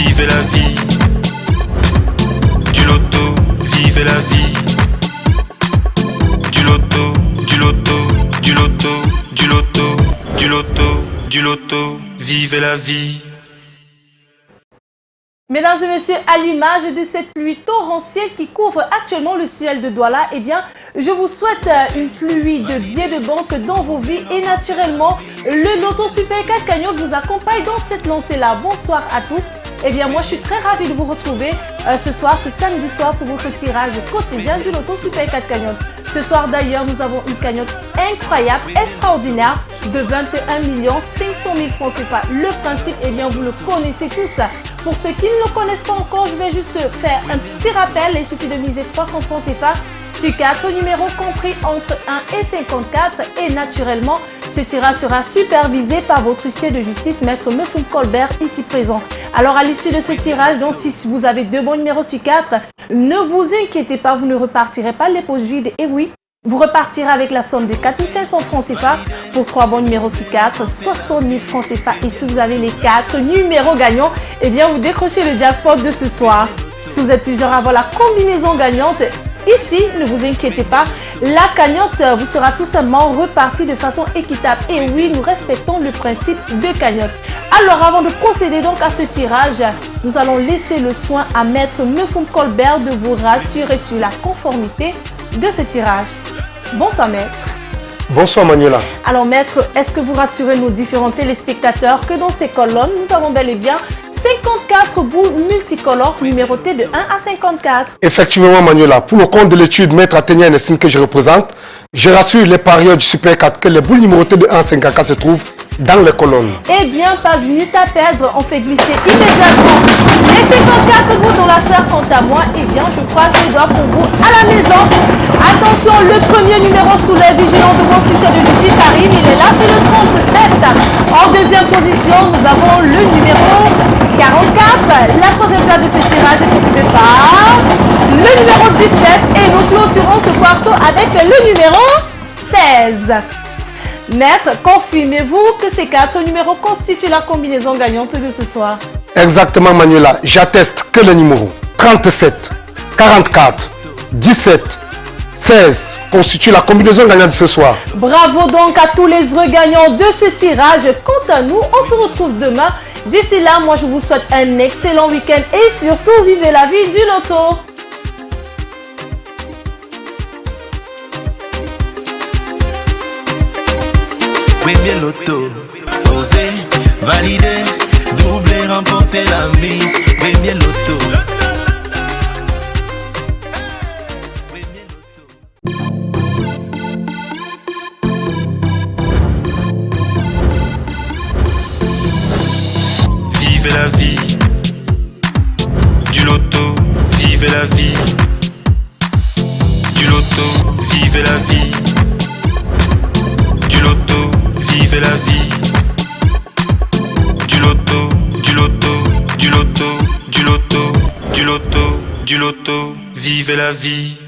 vivez la vie. Du loto, vivez la vie. Du loto, du loto, du loto, du loto, du loto, du loto, vivez la vie. Mesdames et messieurs, à l'image de cette pluie torrentielle qui couvre actuellement le ciel de Douala, eh bien, je vous souhaite une pluie de billets de banque dans vos vies et naturellement, le Loto Super 4 Cagnotte vous accompagne dans cette lancée-là. Bonsoir à tous. Eh bien, moi, je suis très ravie de vous retrouver ce soir, ce samedi soir, pour votre tirage quotidien du Loto Super 4 Cagnotte. Ce soir, d'ailleurs, nous avons une cagnotte incroyable, extraordinaire, de 21 500 000 francs CFA. Le principe, eh bien, vous le connaissez tous. Pour ceux qui ne le connaissent pas encore, je vais juste faire un petit rappel. Il suffit de miser 300 francs CFA sur 4 numéros compris entre 1 et 54. Et naturellement, ce tirage sera supervisé par votre huissier de justice, Maître Mefum Colbert, ici présent. Alors, à l'issue de ce tirage, donc si vous avez 2 bons numéros sur 4, ne vous inquiétez pas, vous ne repartirez pas les poches vides. Et oui, vous repartirez avec la somme de 4 500 francs CFA pour 3 bons numéros sur 4, 60 000 francs CFA. Et si vous avez les 4 numéros gagnants, eh bien vous décrochez le jackpot de ce soir. Si vous êtes plusieurs à avoir la combinaison gagnante, ici, ne vous inquiétez pas, la cagnotte vous sera tout simplement repartie de façon équitable. Et oui, nous respectons le principe de cagnotte. Alors, avant de procéder donc à ce tirage, nous allons laisser le soin à Maître Mefum Colbert de vous rassurer sur la conformité de ce tirage. Bonsoir Maître. Bonsoir Manuela. Alors Maître, est-ce que vous rassurez nos différents téléspectateurs que dans ces colonnes, nous avons bel et bien 54 boules multicolores numérotées de 1 à 54? Effectivement Manuela, pour le compte de l'étude Maître Athénia Nessine que je représente, je rassure les parieurs du Super 4 que les boules numérotées de 1 à 54 se trouvent dans les colonnes. Eh bien, pas une minute à perdre, on fait glisser immédiatement les 54 bouts dans la sphère. Quant à moi, eh bien, je croise les doigts pour vous à la maison. Attention, le premier numéro sous l'œil vigilant de votre huissier de justice arrive, il est là, c'est le 37. En deuxième position, nous avons le numéro 44. La troisième place de ce tirage est occupée par le numéro 17 et nous clôturons ce quarto avec le numéro 16. Maître, confirmez-vous que ces 4 numéros constituent la combinaison gagnante de ce soir? Exactement Manuela, j'atteste que les numéros 37, 44, 17, 16 constituent la combinaison gagnante de ce soir. Bravo donc à tous les heureux gagnants de ce tirage. Quant à nous, on se retrouve demain. D'ici là, moi je vous souhaite un excellent week-end et surtout, vivez la vie du loto. Premier loto, oser, valider, doubler, remporter la mise. Premier loto. Vivez la vie. Du loto, vivez la vie. Du loto, vivez la vie. Du loto, vivez la vie. Du loto, du loto, du loto, du loto, du loto, du loto, vivez la vie.